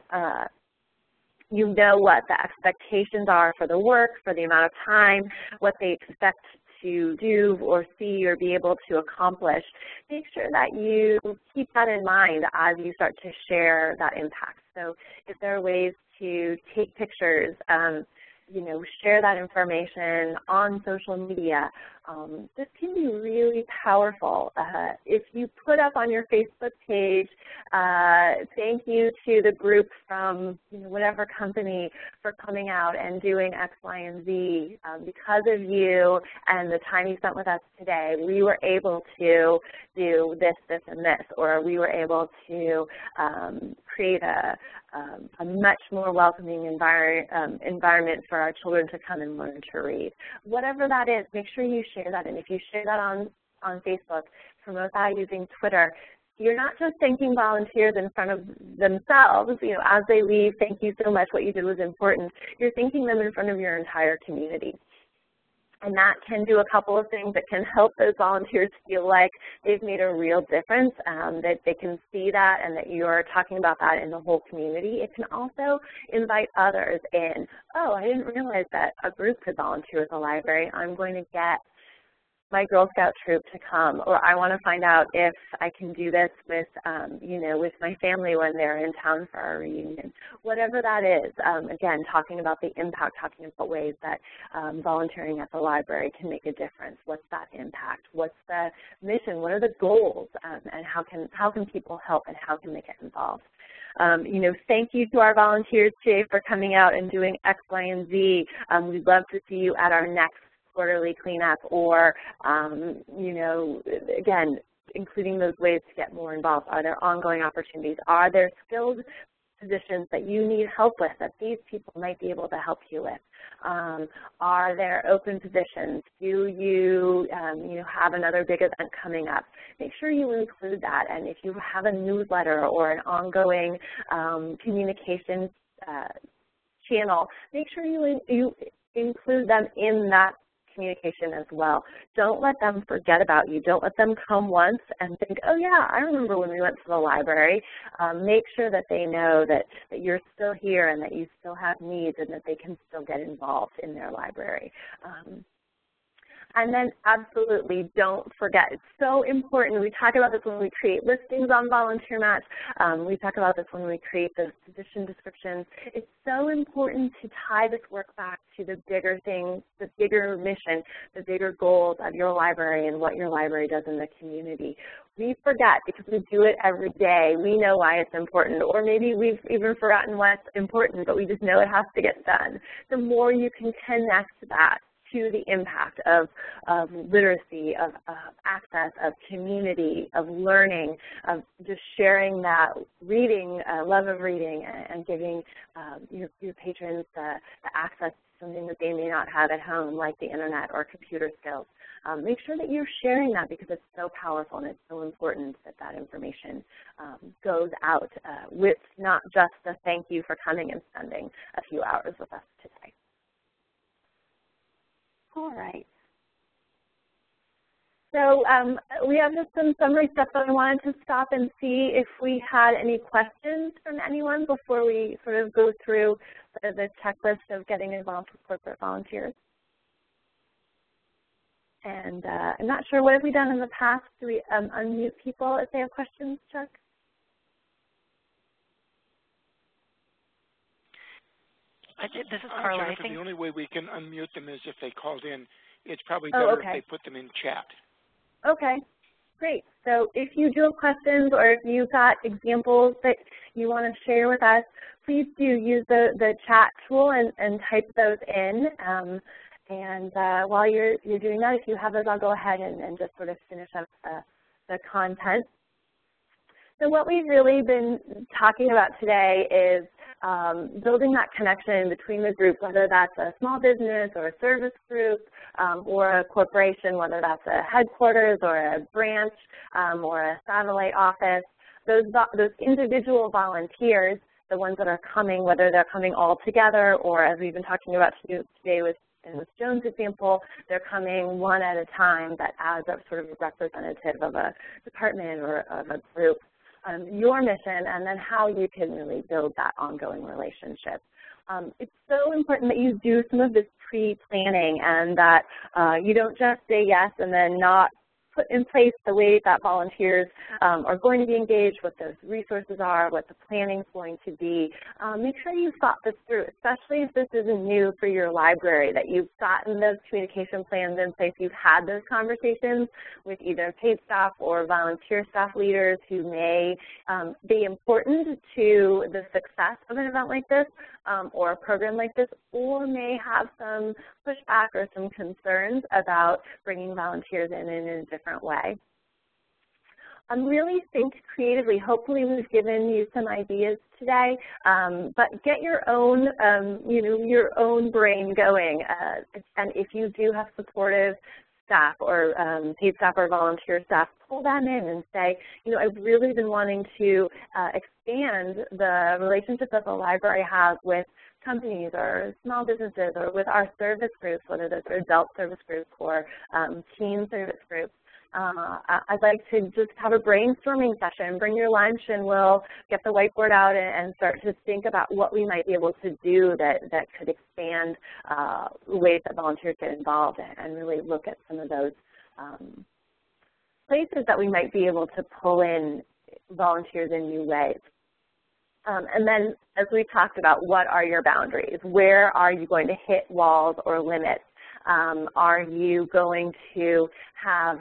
you know what the expectations are for the work, for the amount of time, what they expect to do or see or be able to accomplish. Make sure that you keep that in mind as you start to share that impact. So if there are ways to take pictures, you know, share that information on social media. This can be really powerful. If you put up on your Facebook page, thank you to the group from whatever company for coming out and doing X, Y, and Z. Because of you and the time you spent with us today, we were able to do this, this, and this, or we were able to create a much more welcoming environment for our children to come and learn to read. Whatever that is, make sure you share that. And if you share that on Facebook, promote that using Twitter, you're not just thanking volunteers in front of themselves, as they leave, thank you so much, what you did was important. You're thanking them in front of your entire community. And that can do a couple of things. It can help those volunteers feel like they've made a real difference, that they can see that and that you're talking about that in the whole community. It can also invite others in. Oh, I didn't realize that a group could volunteer at the library. I'm going to get my Girl Scout troop to come, or I want to find out if I can do this with, with my family when they're in town for our reunion. Whatever that is, again, talking about the impact, talking about ways that volunteering at the library can make a difference. What's that impact? What's the mission? What are the goals? And how can people help, and how can they get involved? Thank you to our volunteers today for coming out and doing X, Y, and Z. We'd love to see you at our next quarterly cleanup, or, again, including those ways to get more involved. Are there ongoing opportunities? Are there skilled positions that you need help with that these people might be able to help you with? Are there open positions? Do you, have another big event coming up? Make sure you include that. And if you have a newsletter or an ongoing communications channel, make sure you include them in that communication as well. Don't let them forget about you. Don't let them come once and think, oh yeah, I remember when we went to the library. Make sure that they know that you're still here and that you still have needs and that they can still get involved in their library. And then absolutely don't forget, it's so important. We talk about this when we create listings on Volunteer Match. We talk about this when we create those position descriptions. It's so important to tie this work back to the bigger things, the bigger mission, the bigger goals of your library and what your library does in the community. We forget because we do it every day. We know why it's important, or maybe we've even forgotten why it's important, but we just know it has to get done. The more you can connect that to the impact of literacy, of access, of community, of learning, of just sharing that reading, love of reading, and giving your patrons the access to something that they may not have at home, like the internet or computer skills. Make sure that you're sharing that because it's so powerful and it's so important that that information goes out with not just a thank you for coming and spending a few hours with us today. All right. So we have just some summary stuff, but I wanted to stop and see if we had any questions from anyone before we sort of go through the checklist of getting involved with corporate volunteers. And I'm not sure, what have we done in the past? Do we unmute people if they have questions, Chuck? This is Carla. Jennifer, I think the only way we can unmute them is if they called in. It's probably Oh, better okay. if they put them in chat. Okay, great. So if you do have questions or if you've got examples that you want to share with us, please do use the chat tool and type those in. While you're doing that, if you have those, I'll go ahead and just sort of finish up the content. So what we've really been talking about today is building that connection between the group, whether that's a small business or a service group or a corporation, whether that's a headquarters or a branch or a satellite office. Those individual volunteers, the ones that are coming, whether they're coming all together or, as we've been talking about today with Joan's example, they're coming one at a time, that as a sort of representative of a department or of a group. Your mission, and then how you can really build that ongoing relationship. It's so important that you do some of this pre-planning and that you don't just say yes and then not put in place the way that volunteers are going to be engaged, what those resources are, what the planning is going to be. Make sure you've thought this through, especially if this isn't new for your library, that you've gotten those communication plans in place, you've had those conversations with either paid staff or volunteer staff leaders who may be important to the success of an event like this or a program like this, or may have some pushback or some concerns about bringing volunteers in a different way. Really think creatively. Hopefully we've given you some ideas today, but get your own, your own brain going. And if you do have supportive staff or paid staff or volunteer staff, pull them in and say, I've really been wanting to expand the relationship that the library has with companies or small businesses or with our service groups, whether those are adult service groups or teen service groups. I'd like to just have a brainstorming session. Bring your lunch and we'll get the whiteboard out and start to think about what we might be able to do that could expand ways that volunteers get involved and really look at some of those places that we might be able to pull in volunteers in new ways. And then, as we talked about, what are your boundaries? Where are you going to hit walls or limits? Are you going to have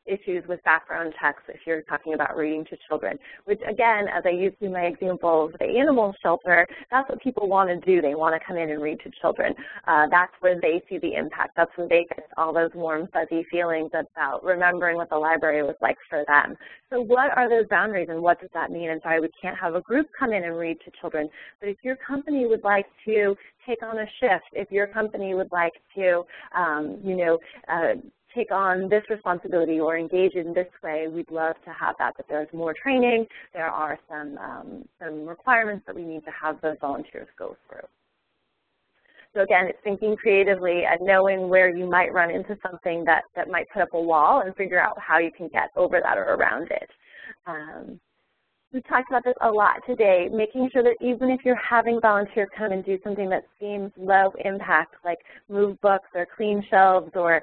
issues with background checks if you're talking about reading to children? Which, again, as I used in my example of the animal shelter, that's what people want to do. They want to come in and read to children. That's where they see the impact. That's where they get all those warm, fuzzy feelings about remembering what the library was like for them. So what are those boundaries and what does that mean? And sorry, we can't have a group come in and read to children, but if your company would like to take on a shift, if your company would like to, take on this responsibility or engage in this way, we'd love to have that. But there's more training. There are some requirements that we need to have those volunteers go through. So again, it's thinking creatively and knowing where you might run into something that might put up a wall and figure out how you can get over that or around it. We've talked about this a lot today, making sure that even if you're having volunteers come and do something that seems low impact, like move books or clean shelves or,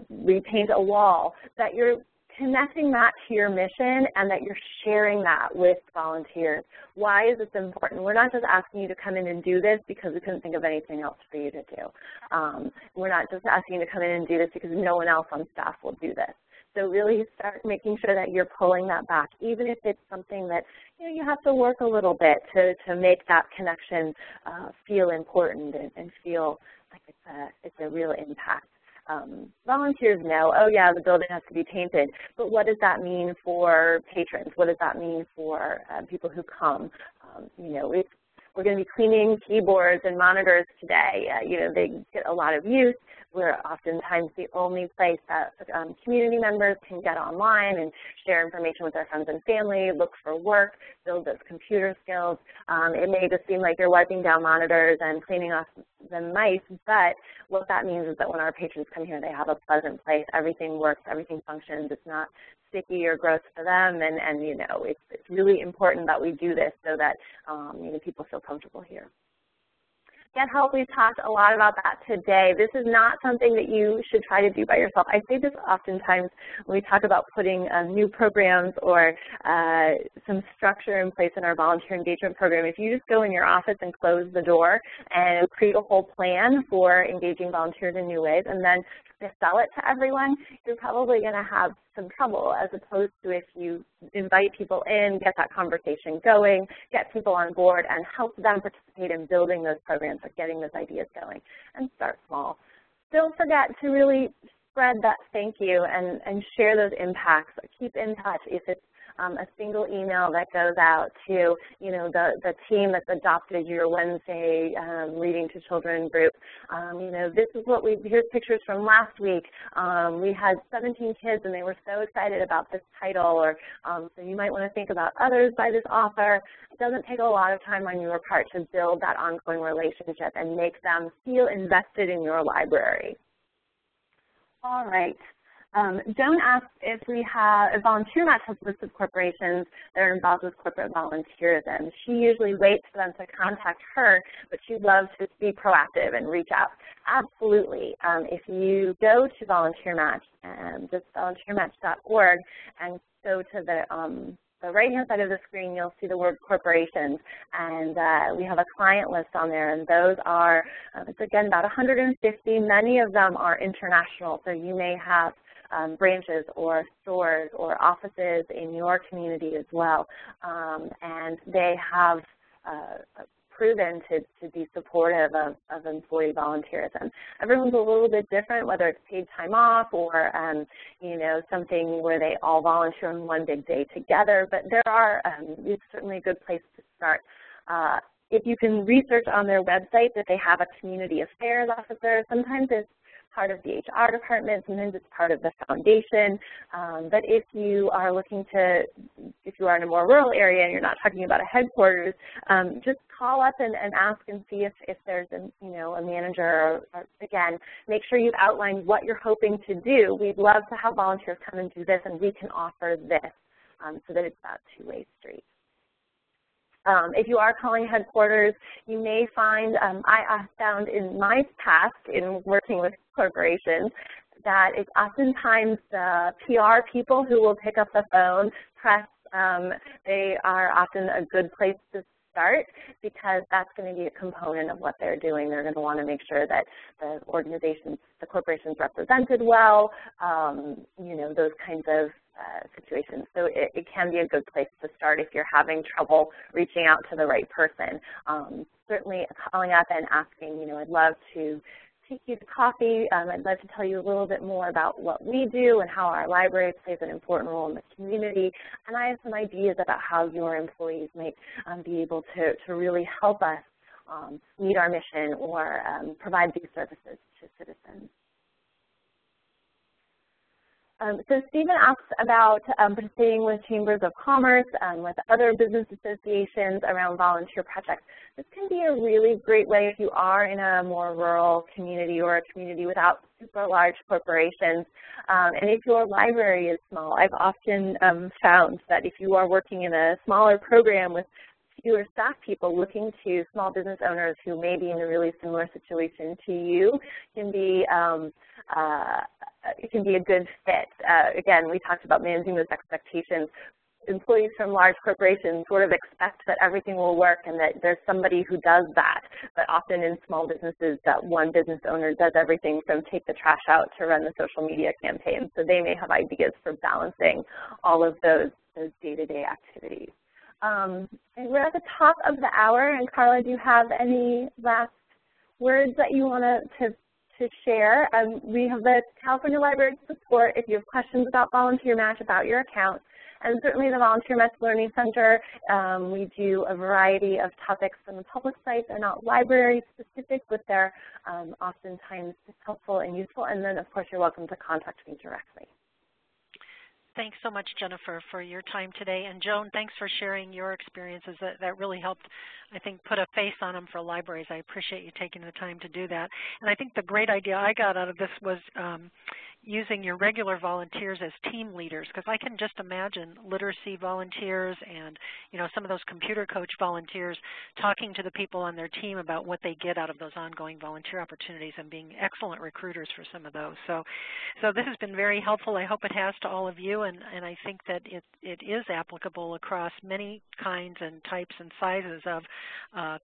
repaint a wall, that you're connecting that to your mission and that you're sharing that with volunteers. Why is this important? We're not just asking you to come in and do this because we couldn't think of anything else for you to do. We're not just asking you to come in and do this because no one else on staff will do this. So really start making sure that you're pulling that back, even if it's something that you have to work a little bit to make that connection feel important and feel like it's a real impact. Volunteers know, oh yeah, the building has to be painted, but what does that mean for patrons? What does that mean for people who come? We're going to be cleaning keyboards and monitors today. They get a lot of use. We're oftentimes the only place that community members can get online and share information with their friends and family, look for work, build those computer skills. It may just seem like you're wiping down monitors and cleaning off the mice, but what that means is that when our patrons come here, they have a pleasant place. Everything works, everything functions. It's not sticky or gross for them, and it's really important that we do this so that people feel comfortable here. Get help. We've talked a lot about that today. This is not something that you should try to do by yourself. I say this oftentimes when we talk about putting new programs or some structure in place in our volunteer engagement program. If you just go in your office and close the door and create a whole plan for engaging volunteers in new ways and then to sell it to everyone, you're probably going to have some trouble, as opposed to if you invite people in, get that conversation going, get people on board, and help them participate in building those programs, like getting those ideas going, and start small. Don't forget to really spread that thank you and share those impacts. Keep in touch. If it's a single email that goes out to, you know, the team that's adopted your Wednesday Reading to Children group. You know, this is what here's pictures from last week. We had 17 kids and they were so excited about this title, or so you might want to think about others by this author. It doesn't take a lot of time on your part to build that ongoing relationship and make them feel invested in your library. All right. Joan asked if Volunteer Match has lists of corporations that are involved with corporate volunteerism. She usually waits for them to contact her, but she loves to be proactive and reach out. Absolutely. If you go to Volunteer Match, just volunteermatch.org, and go to the right-hand side of the screen, you'll see the word corporations, and we have a client list on there, and those are, it's again about 150. Many of them are international, so you may have branches or stores or offices in your community as well, and they have proven to be supportive of employee volunteerism. Everyone's a little bit different, whether it's paid time off or you know, something where they all volunteer on one big day together, but there are, it's certainly a good place to start. If you can research on their website that they have a community affairs officer, sometimes it's part of the HR department, sometimes it's part of the foundation, but if you are looking to, if you are in a more rural area and you're not talking about a headquarters, just call up and ask and see if there's a, you know, a manager, or again, make sure you've outlined what you're hoping to do. We'd love to have volunteers come and do this, and we can offer this, so that it's that two-way street. If you are calling headquarters, you may find, I found in my past in working with corporations, that it's oftentimes the PR people who will pick up the phone. Press, they are often a good place to start, because that's going to be a component of what they're doing. They're going to want to make sure that the organizations, the corporation's represented well, you know, those kinds of situations. So it can be a good place to start if you're having trouble reaching out to the right person. Certainly calling up and asking, you know, I'd love to take you to coffee. I'd love to tell you a little bit more about what we do and how our library plays an important role in the community. And I have some ideas about how your employees might be able to really help us meet our mission or provide these services to citizens. So Stephen asks about participating with chambers of commerce, with other business associations around volunteer projects. This can be a really great way if you are in a more rural community or a community without super large corporations. And if your library is small, I've often found that if you are working in a smaller program with fewer staff people, looking to small business owners who may be in a really similar situation to you can be it can be a good fit. Again, we talked about managing those expectations. Employees from large corporations sort of expect that everything will work and that there's somebody who does that. But often in small businesses, that one business owner does everything from take the trash out to run the social media campaign. So they may have ideas for balancing all of those day-to-day activities. And we're at the top of the hour. And Carla, do you have any last words that you want to share? We have the California Library support if you have questions about Volunteer Match, about your account, and certainly the Volunteer Match Learning Center. We do a variety of topics from the public sites. They're not library specific, but they're oftentimes helpful and useful. And then, of course, you're welcome to contact me directly. Thanks so much, Jennifer, for your time today. And Joan, thanks for sharing your experiences. That really helped, I think, put a face on them for libraries. I appreciate you taking the time to do that. And I think the great idea I got out of this was using your regular volunteers as team leaders, because I can just imagine literacy volunteers and some of those computer coach volunteers talking to the people on their team about what they get out of those ongoing volunteer opportunities and being excellent recruiters for some of those. So this has been very helpful. I hope it has to all of you, and I think that it is applicable across many kinds and types and sizes of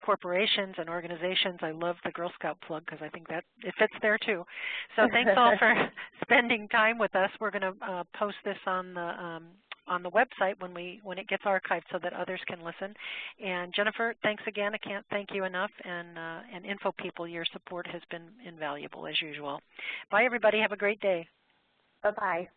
corporations and organizations. I love the Girl Scout plug because I think that it fits there too. So thanks all for spending time with us. We're going to post this on the website when it gets archived so that others can listen. And Jennifer, thanks again. I can't thank you enough. And Info People, your support has been invaluable as usual. Bye, everybody. Have a great day. Bye-bye.